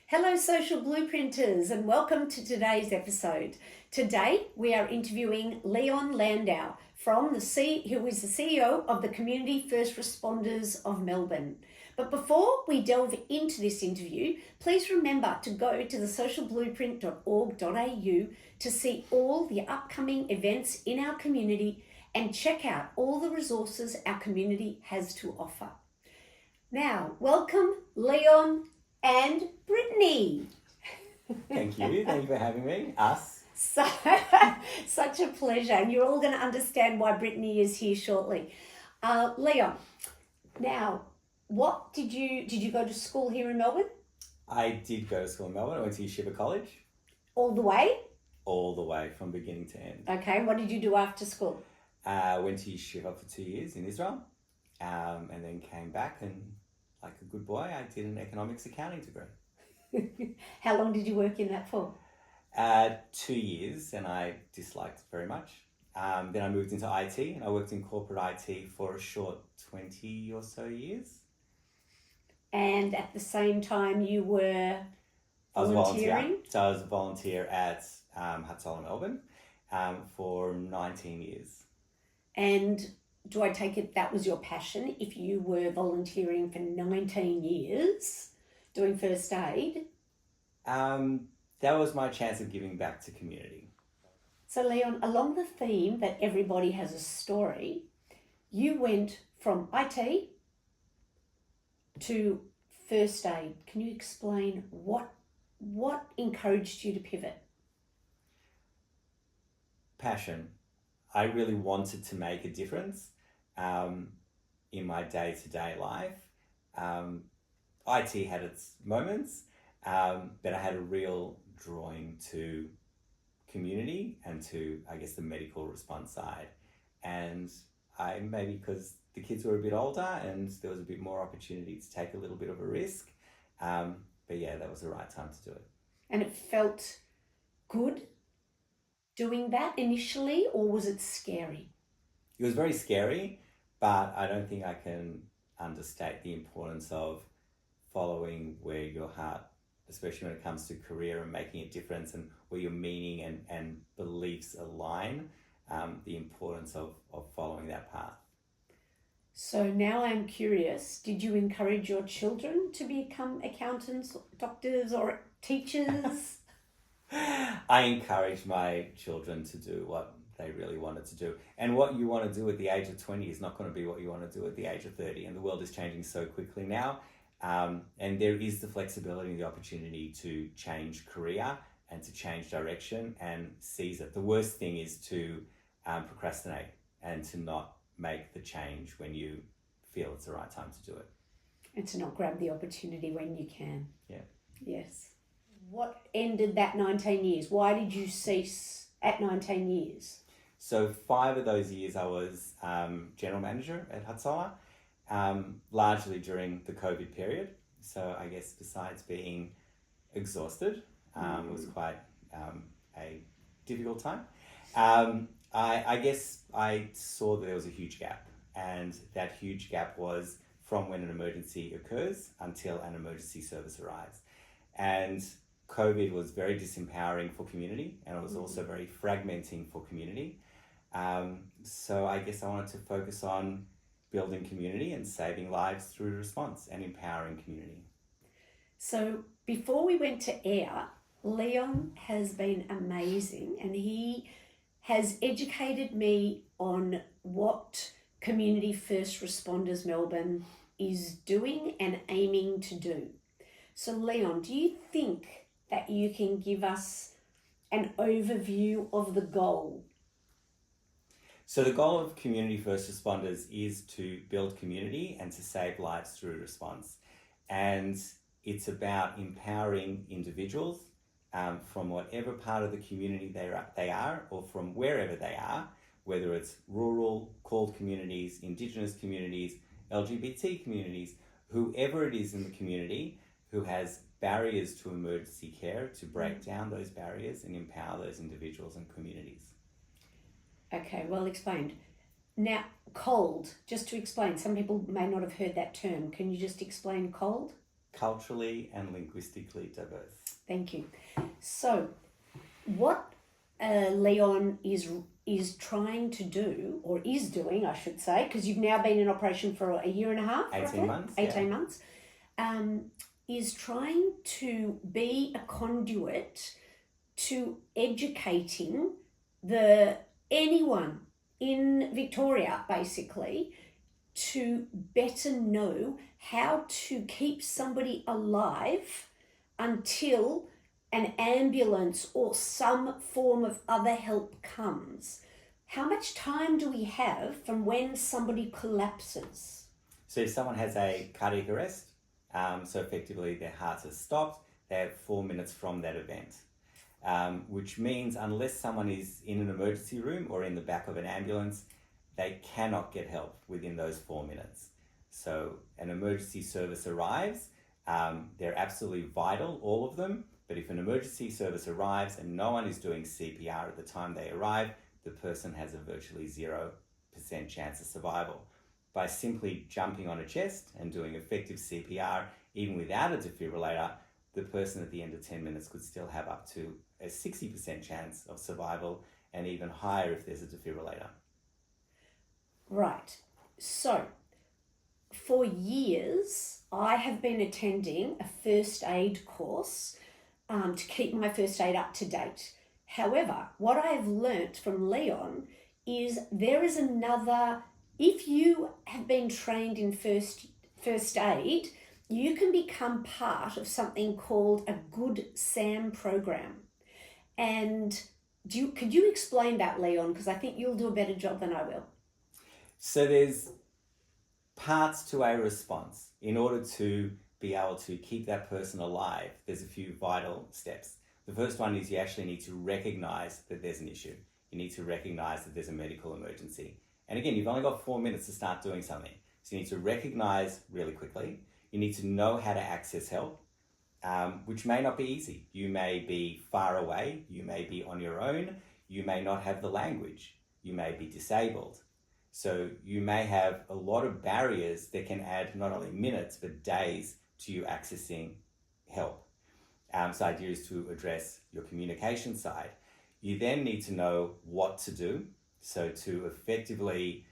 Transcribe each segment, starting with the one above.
Hello, social blueprinters, and welcome to today's episode. Today, we are interviewing Leon Landau who is the CEO of the Community First Responders of Melbourne. But before we delve into this interview, please remember to go to thesocialblueprint.org.au to see all the upcoming events in our community and check out all the resources our community has to offer. Now, welcome Leon and Brittany. Thank you for having me, us. So, such a pleasure, and you're all going to understand why Brittany is here shortly. Leon, now, what did you go to school here in Melbourne? I did go to school in Melbourne. I went to Yeshiva College. All the way? All the way from beginning to end. Okay, what did you do after school? Went to Yeshiva for 2 years in Israel, and then came back and, like a good boy, I did an economics accounting degree. How long did you work in that for? 2 years, and I disliked it very much. Then I moved into IT, and I worked in corporate IT for a short 20 or so years. And at the same time, you were volunteering? So I was a volunteer at Hatzolah, Melbourne, for 19 years. And do I take it that was your passion if you were volunteering for 19 years doing first aid? That was my chance of giving back to community. So Leon, along the theme that everybody has a story, you went from IT to first aid. Can you explain what encouraged you to pivot? Passion. I really wanted to make a difference in my day-to-day life. IT had its moments, but I had a real drawing to community and to, I guess, the medical response side. And maybe because the kids were a bit older and there was a bit more opportunity to take a little bit of a risk. But yeah, that was the right time to do it. And it felt good doing that initially, or was it scary? It was very scary, but I don't think I can understate the importance of following where your heart, especially when it comes to career and making a difference and where your meaning and beliefs align, the importance of following that path. So now I'm curious, did you encourage your children to become accountants, doctors, or teachers? I encouraged my children to do what they really wanted to do. And what you want to do at the age of 20 is not going to be what you want to do at the age of 30. And the world is changing so quickly now. And there is the flexibility and the opportunity to change career and to change direction and seize it. The worst thing is to procrastinate and to not make the change when you feel it's the right time to do it. And to not grab the opportunity when you can. Yeah. Yes. What ended that 19 years? Why did you cease at 19 years? So 5 of those years I was general manager at Hatzolah, largely during the COVID period. So I guess besides being exhausted, it was quite a difficult time. I guess I saw that there was a huge gap, and that huge gap was from when an emergency occurs until an emergency service arrives. And COVID was very disempowering for community, and it was also very fragmenting for community. So I guess I wanted to focus on building community and saving lives through response and empowering community. So before we went to air, Leon has been amazing, and he has educated me on what Community First Responders Melbourne is doing and aiming to do. So Leon, do you think that you can give us an overview of the goal? So the goal of Community First Responders is to build community and to save lives through response. And it's about empowering individuals from whatever part of the community they are or from wherever they are, whether it's rural, CALD communities, Indigenous communities, LGBT communities, whoever it is in the community who has barriers to emergency care, to break down those barriers and empower those individuals and communities. Okay, well explained. Now, CALD, just to explain, some people may not have heard that term. Can you just explain CALD? culturally and linguistically diverse. Thank you. So, what Leon is trying to do, or is doing, I should say, because you've now been in operation for a year and a half, 18 months. 18 months, is trying to be a conduit to educating anyone in Victoria, basically, to better know how to keep somebody alive until an ambulance or some form of other help comes. How much time do we have from when somebody collapses? So if someone has a cardiac arrest, so effectively their heart has stopped, they have 4 minutes from that event. Which means unless someone is in an emergency room or in the back of an ambulance, they cannot get help within those 4 minutes. So an emergency service arrives, they're absolutely vital, all of them, but if an emergency service arrives and no one is doing CPR at the time they arrive, the person has a virtually 0% chance of survival. By simply jumping on a chest and doing effective CPR, even without a defibrillator, the person at the end of 10 minutes could still have up to a 60% chance of survival, and even higher if there's a defibrillator. Right. So, for years, I have been attending a first aid course to keep my first aid up to date. However, what I have learnt from Leon is there is another, if you have been trained in first aid, you can become part of something called a Good SAM program. And could you explain that, Leon? Because I think you'll do a better job than I will. So there's parts to a response. In order to be able to keep that person alive, there's a few vital steps. The first one is you actually need to recognize that there's an issue. You need to recognize that there's a medical emergency. And again, you've only got 4 minutes to start doing something. So you need to recognize really quickly. You need to know how to access help, which may not be easy. You may be far away. You may be on your own. You may not have the language. You may be disabled. So you may have a lot of barriers that can add not only minutes, but days to you accessing help. So the idea is to address your communication side. You then need to know what to do. So to effectively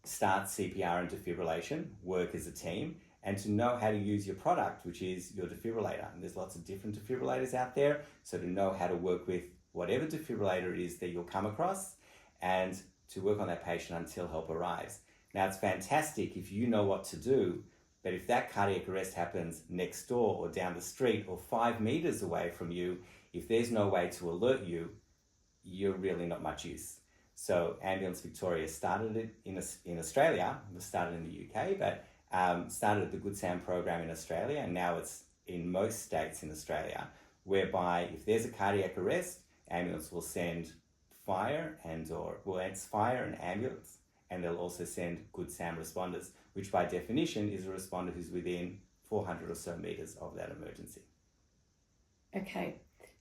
start CPR and defibrillation, work as a team, and to know how to use your product, which is your defibrillator. And there's lots of different defibrillators out there. So to know how to work with whatever defibrillator it is that you'll come across, and to work on that patient until help arrives. Now, it's fantastic if you know what to do, but if that cardiac arrest happens next door or down the street or 5 meters away from you, if there's no way to alert you, you're really not much use. So Ambulance Victoria started it in Australia. It was started in the UK, but started the Good SAM program in Australia, and now it's in most states in Australia, whereby if there's a cardiac arrest, ambulance will send fire and ambulance, and they'll also send Good SAM responders, which by definition is a responder who's within 400 or so meters of that emergency. Okay,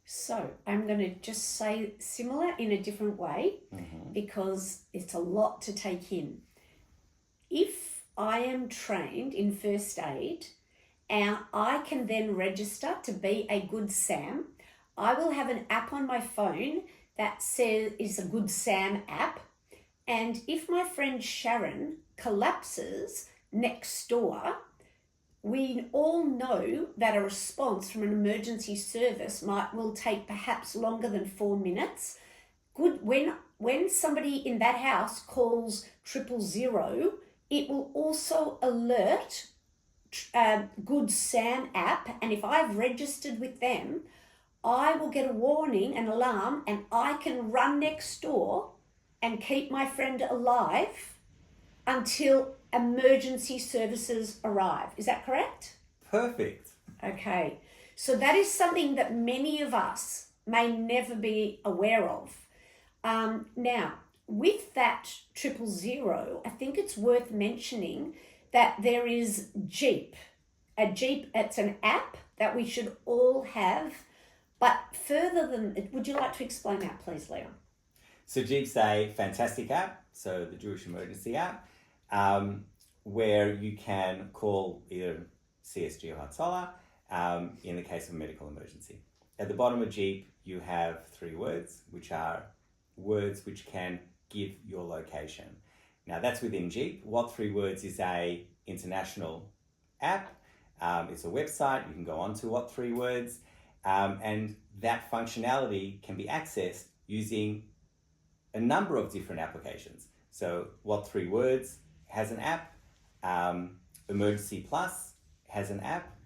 so I'm going to just say similar in a different way, because it's a lot to take in. If I am trained in first aid and I can then register to be a Good SAM, I will have an app on my phone that says is a Good SAM app. And if my friend Sharon collapses next door, we all know that a response from an emergency service will take perhaps longer than 4 minutes. When somebody in that house calls 000, it will also alert Good SAM app, and if I've registered with them, I will get a warning, an alarm, and I can run next door and keep my friend alive until emergency services arrive. Is that correct? Perfect. Okay. So that is something that many of us may never be aware of. Now, with that 000, I think it's worth mentioning that there is Jeep. It's an app that we should all have. But further than, would you like to explain that, please, Leon? So Jeep's a fantastic app, so the Jewish Emergency app, where you can call either CSG or Hatzolah, in the case of a medical emergency. At the bottom of Jeep, you have 3 words, which are words which can give your location. Now that's within Jeep. What 3 Words is a international app. It's a website. You can go on to What 3 Words, and that functionality can be accessed using a number of different applications. So What 3 Words has an app. Emergency Plus has an app,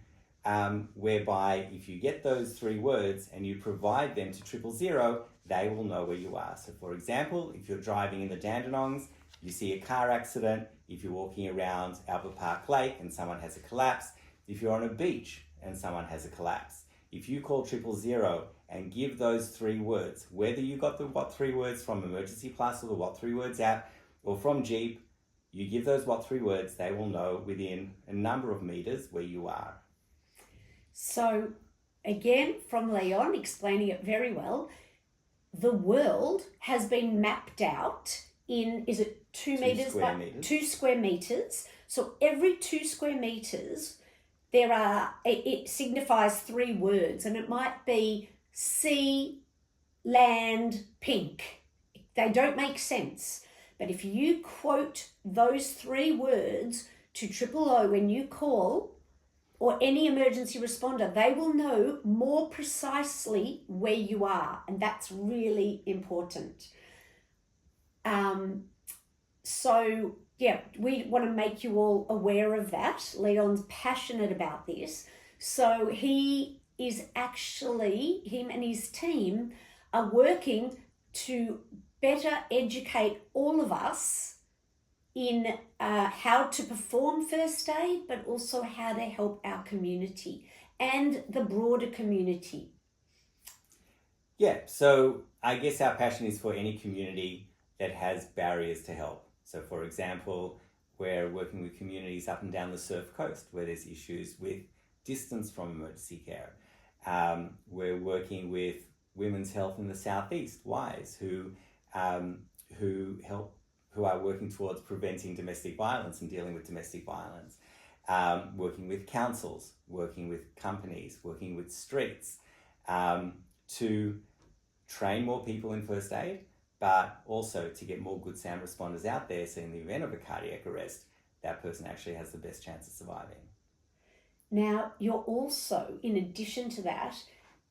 whereby if you get those 3 words and you provide them to 000, they will know where you are. So for example, if you're driving in the Dandenongs, you see a car accident. If you're walking around Albert Park Lake and someone has a collapse, if you're on a beach and someone has a collapse, if you call 000 and give those 3 words, whether you got the What 3 Words from Emergency Plus or the What 3 Words app or from Jeep, you give those What 3 Words, they will know within a number of meters where you are. So again, from Leon, explaining it very well, the world has been mapped out in, is it 2 meters? 2 square meters. So every 2 square meters, it signifies 3 words, and it might be sea, land, pink. They don't make sense. But if you quote those 3 words to 000 when you call, or any emergency responder, they will know more precisely where you are, and that's really important. So yeah, we want to make you all aware of that. Leon's passionate about this. So he is actually, him and his team are working to better educate all of us in how to perform first aid, but also how to help our community and the broader community. Yeah, so I guess our passion is for any community that has barriers to help. So for example, we're working with communities up and down the Surf Coast where there's issues with distance from emergency care. We're working with Women's Health in the Southeast, WISE, who are working towards preventing domestic violence and dealing with domestic violence. Working with councils, working with companies, working with streets, to train more people in first aid, but also to get more good sound responders out there, so in the event of a cardiac arrest, that person actually has the best chance of surviving. Now, you're also, in addition to that,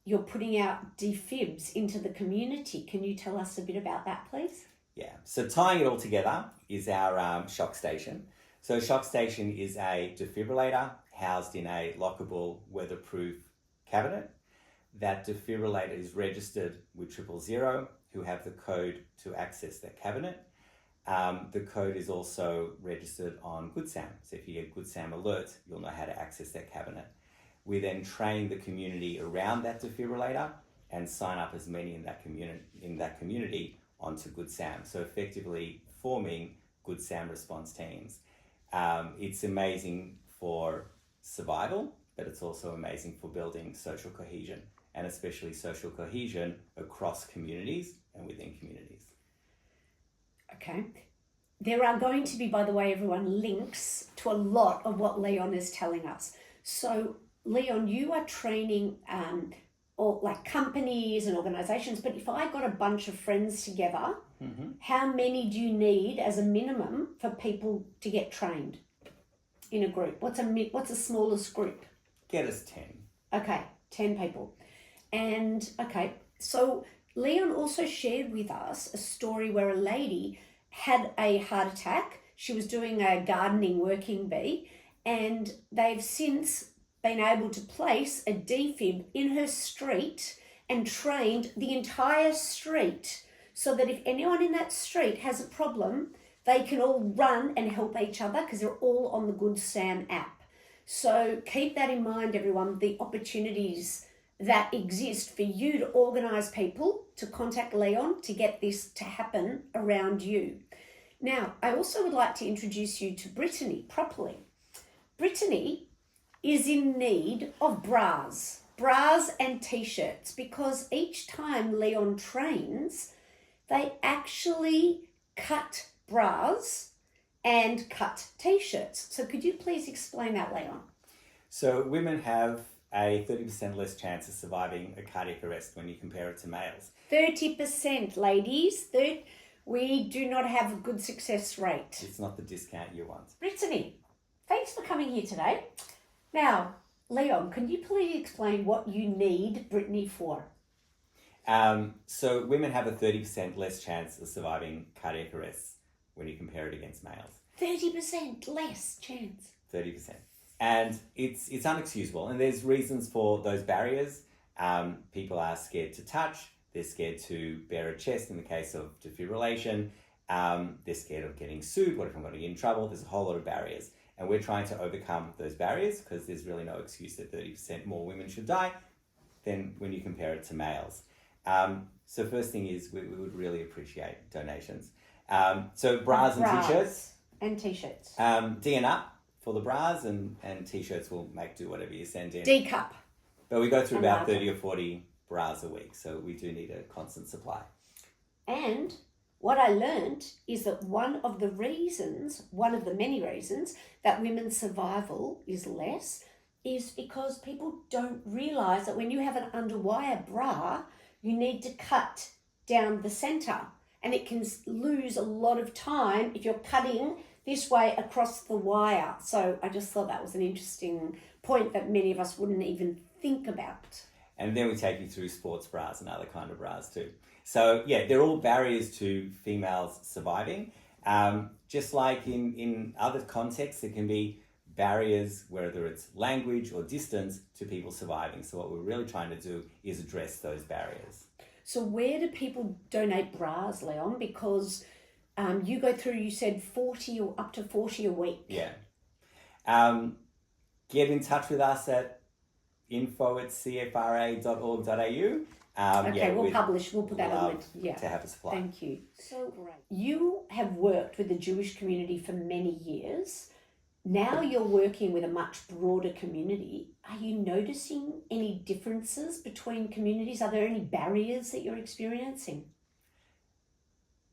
you're putting out defibs into the community. Can you tell us a bit about that, please? Yeah, so tying it all together is our shock station. So shock station is a defibrillator housed in a lockable, weatherproof cabinet. That defibrillator is registered with 000, who have the code to access that cabinet. The code is also registered on Good Sam. So if you get Good Sam alert, you'll know how to access that cabinet. We then train the community around that defibrillator and sign up as many in that community onto Good Sam. So effectively forming Good Sam response teams. It's amazing for survival, but it's also amazing for building social cohesion, and especially social cohesion across communities and within communities. Okay. There are going to be, by the way, everyone, links to a lot of what Leon is telling us. So, Leon, you are training or like companies and organizations, but if I got a bunch of friends together, how many do you need as a minimum for people to get trained in a group? What's the smallest group? Get us 10. Okay, 10 people. And okay, so Leon also shared with us a story where a lady had a heart attack. She was doing a gardening working bee, and they've since been able to place a defib in her street and trained the entire street so that if anyone in that street has a problem, they can all run and help each other because they're all on the Good Sam app. So keep that in mind, everyone, the opportunities that exist for you to organise people to contact Leon to get this to happen around you. Now, I also would like to introduce you to Brittany properly. Brittany is in need of bras and t-shirts, because each time Leon trains, they actually cut bras and cut t-shirts. So could you please explain that, Leon? So women have a 30% less chance of surviving a cardiac arrest when you compare it to males. 30%, ladies. We do not have a good success rate. It's not the discount you want. Brittany, thanks for coming here today. Now, Leon, can you please explain what you need Brittany for? So women have a 30% less chance of surviving cardiac arrests when you compare it against males. 30% less chance. 30%. And it's unexcusable. And there's reasons for those barriers. People are scared to touch. They're scared to bare a chest in the case of defibrillation. They're scared of getting sued. What if I'm going to get in trouble? There's a whole lot of barriers. And we're trying to overcome those barriers because there's really no excuse that 30% more women should die than when you compare it to males. So first thing is we would really appreciate donations. So bras and t-shirts. And t-shirts. D and up for the bras and t-shirts will make do whatever you send in. D cup. But we go through about 30 or 40 bras a week, so we do need a constant supply. And what I learned is that one of the many reasons that women's survival is less is because people don't realise that when you have an underwire bra, you need to cut down the centre, and it can lose a lot of time if you're cutting this way across the wire. So I just thought that was an interesting point that many of us wouldn't even think about. And then we take you through sports bras and other kind of bras too. So yeah, they're all barriers to females surviving. Just like in other contexts, there can be barriers, whether it's language or distance, to people surviving. So what we're really trying to do is address those barriers. So where do people donate bras, Leon? Because you go through, you said 40 or up to 40 a week. Yeah. Get in touch with us at info@cfra.org.au. We'll put that on to have a supply. Thank you. So great. You have worked with the Jewish community for many years. Now you're working with a much broader community. Are you noticing any differences between communities? Are there any barriers that you're experiencing?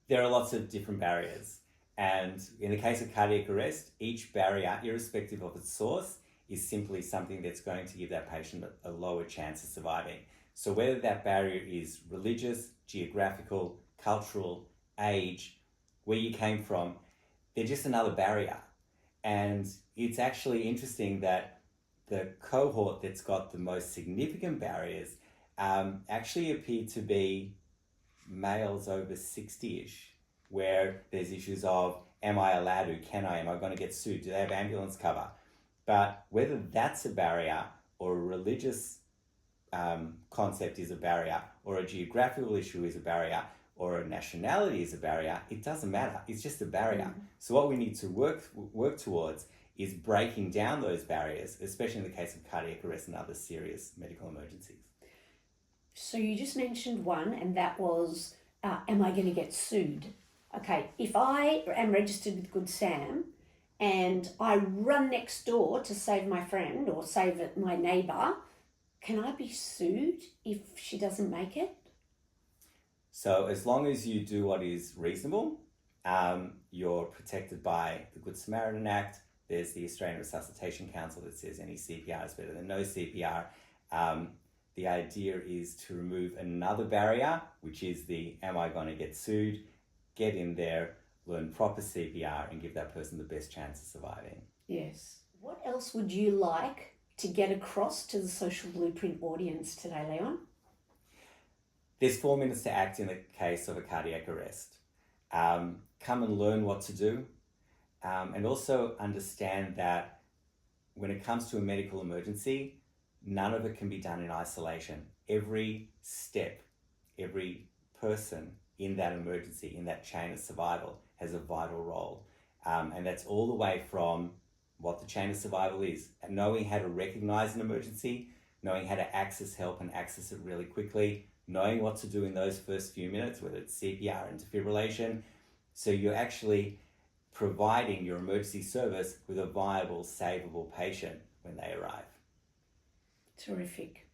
There are lots of different barriers. And in the case of cardiac arrest, each barrier, irrespective of its source, is simply something that's going to give that patient a lower chance of surviving. So whether that barrier is religious, geographical, cultural, age, where you came from, they're just another barrier. And it's actually interesting that the cohort that's got the most significant barriers actually appear to be males over 60-ish, where there's issues of, am I allowed to, am I going to get sued, do they have ambulance cover? But whether that's a barrier or a religious concept is a barrier, or a geographical issue is a barrier, or a nationality is a barrier, it doesn't matter. It's just a barrier. Mm-hmm. So what we need to work towards is breaking down those barriers, especially in the case of cardiac arrest and other serious medical emergencies. So you just mentioned one, and that was, am I going to get sued? Okay, if I am registered with Good Sam and I run next door to save my friend or save my neighbour, can I be sued if she doesn't make it? So as long as you do what is reasonable, you're protected by the Good Samaritan Act. There's the Australian Resuscitation Council that says any CPR is better than no CPR. The idea is to remove another barrier, which is the am I going to get sued, get in there, learn proper CPR and give that person the best chance of surviving. Yes. What else would you like to get across to the Social Blueprint audience today, Leon? There's 4 minutes to act in the case of a cardiac arrest. Come and learn what to do, and also understand that when it comes to a medical emergency, none of it can be done in isolation. Every step, every person in that emergency, in that chain of survival, has a vital role. And that's all the way from what the chain of survival is, and knowing how to recognize an emergency, knowing how to access help and access it really quickly, knowing what to do in those first few minutes, whether it's CPR and defibrillation. So you're actually providing your emergency service with a viable, savable patient when they arrive. Terrific.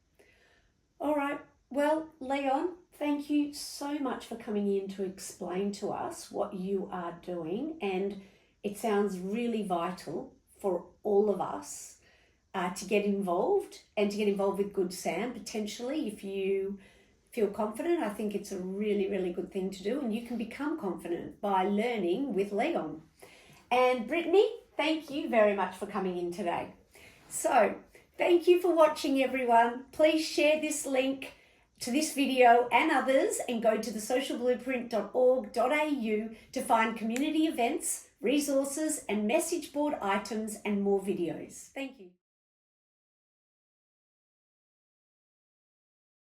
All right. Well, Leon, thank you so much for coming in to explain to us what you are doing. And it sounds really vital for all of us to get involved and to get involved with Good Sam potentially if you feel confident. I think it's a really, really good thing to do, and you can become confident by learning with Leon. And Brittany, thank you very much for coming in today. So thank you for watching, everyone. Please share this link to this video and others, and go to thesocialblueprint.org.au to find community events, resources and message board items and more videos. Thank you.